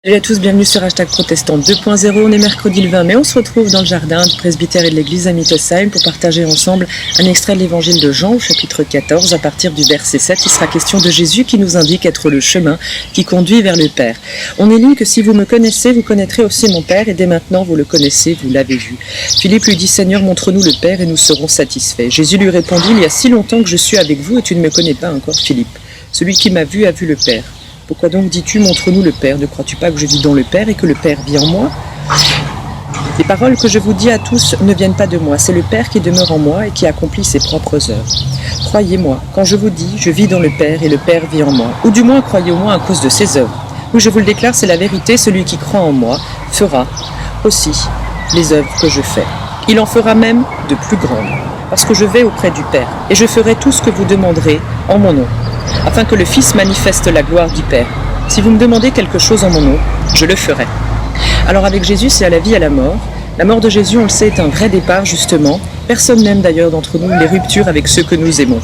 Salut à tous, bienvenue sur Hashtag Protestant 2.0. On est mercredi le 20 mai, on se retrouve dans le jardin du presbytère et de l'église à Mittosheim pour partager ensemble un extrait de l'évangile de Jean au chapitre 14. À partir du verset 7, il sera question de Jésus qui nous indique être le chemin qui conduit vers le Père. On est lu que si vous me connaissez, vous connaîtrez aussi mon Père, et dès maintenant vous le connaissez, vous l'avez vu. Philippe lui dit, Seigneur, montre-nous le Père et nous serons satisfaits. Jésus lui répondit, il y a si longtemps que je suis avec vous et tu ne me connais pas encore, Philippe. Celui qui m'a vu a vu le Père. Pourquoi donc dis-tu, montre-nous le Père? Ne crois-tu pas que je vis dans le Père et que le Père vit en moi? Les paroles que je vous dis à tous ne viennent pas de moi, c'est le Père qui demeure en moi et qui accomplit ses propres œuvres. Croyez-moi, quand je vous dis, je vis dans le Père et le Père vit en moi, ou du moins croyez au moins à cause de ses œuvres. Oui, je vous le déclare, c'est la vérité, celui qui croit en moi fera aussi les œuvres que je fais. Il en fera même de plus grandes, parce que je vais auprès du Père, et je ferai tout ce que vous demanderez en mon nom, afin que le Fils manifeste la gloire du Père. Si vous me demandez quelque chose en mon nom, je le ferai. Alors avec Jésus, c'est à la vie, à la mort. La mort de Jésus, on le sait, est un vrai départ, justement. Personne n'aime d'ailleurs d'entre nous les ruptures avec ceux que nous aimons.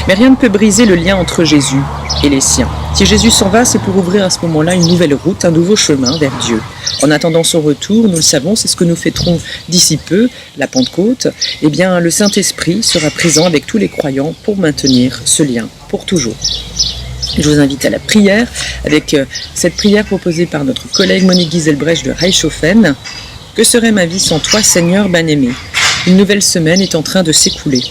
Mais rien ne peut briser le lien entre Jésus et les siens. Si Jésus s'en va, c'est pour ouvrir à ce moment-là une nouvelle route, un nouveau chemin vers Dieu. En attendant son retour, nous le savons, c'est ce que nous fêterons d'ici peu, la Pentecôte. Eh bien, le Saint-Esprit sera présent avec tous les croyants pour maintenir ce lien pour toujours. Je vous invite à la prière, avec cette prière proposée par notre collègue Monique Giselbrecht de Reichshofen. Que serait ma vie sans toi, Seigneur bien-aimé? Une nouvelle semaine est en train de s'écouler.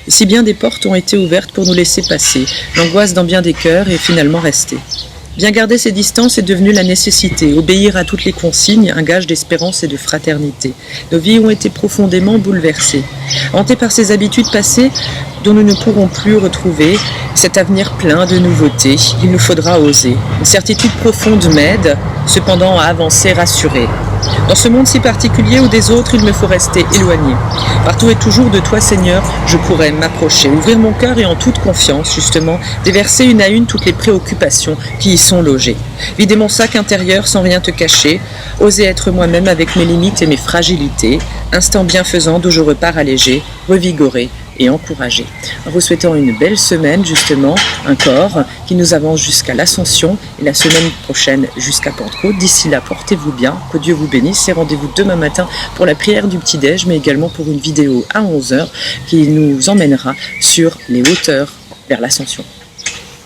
Et si bien des portes ont été ouvertes pour nous laisser passer, l'angoisse dans bien des cœurs est finalement restée. Bien garder ses distances est devenu la nécessité. Obéir à toutes les consignes, un gage d'espérance et de fraternité. Nos vies ont été profondément bouleversées. Hantées par ces habitudes passées dont nous ne pourrons plus retrouver cet avenir plein de nouveautés, il nous faudra oser. Une certitude profonde m'aide, cependant à avancer rassuré. Dans ce monde si particulier où des autres, il me faut rester éloigné. Partout et toujours de toi, Seigneur, je pourrais m'approcher, ouvrir mon cœur et en toute confiance, justement, déverser une à une toutes les préoccupations qui y sont logées. Vider mon sac intérieur sans rien te cacher, oser être moi-même avec mes limites et mes fragilités, instant bienfaisant d'où je repars allégé, revigoré et encouragé. En vous souhaitant une belle semaine, justement, un corps qui nous avance jusqu'à l'Ascension et la semaine prochaine jusqu'à Pentecôte. D'ici là, portez-vous bien, que Dieu vous bénisse et rendez-vous demain matin pour la prière du petit-déj, mais également pour une vidéo à 11h qui nous emmènera sur les hauteurs vers l'Ascension.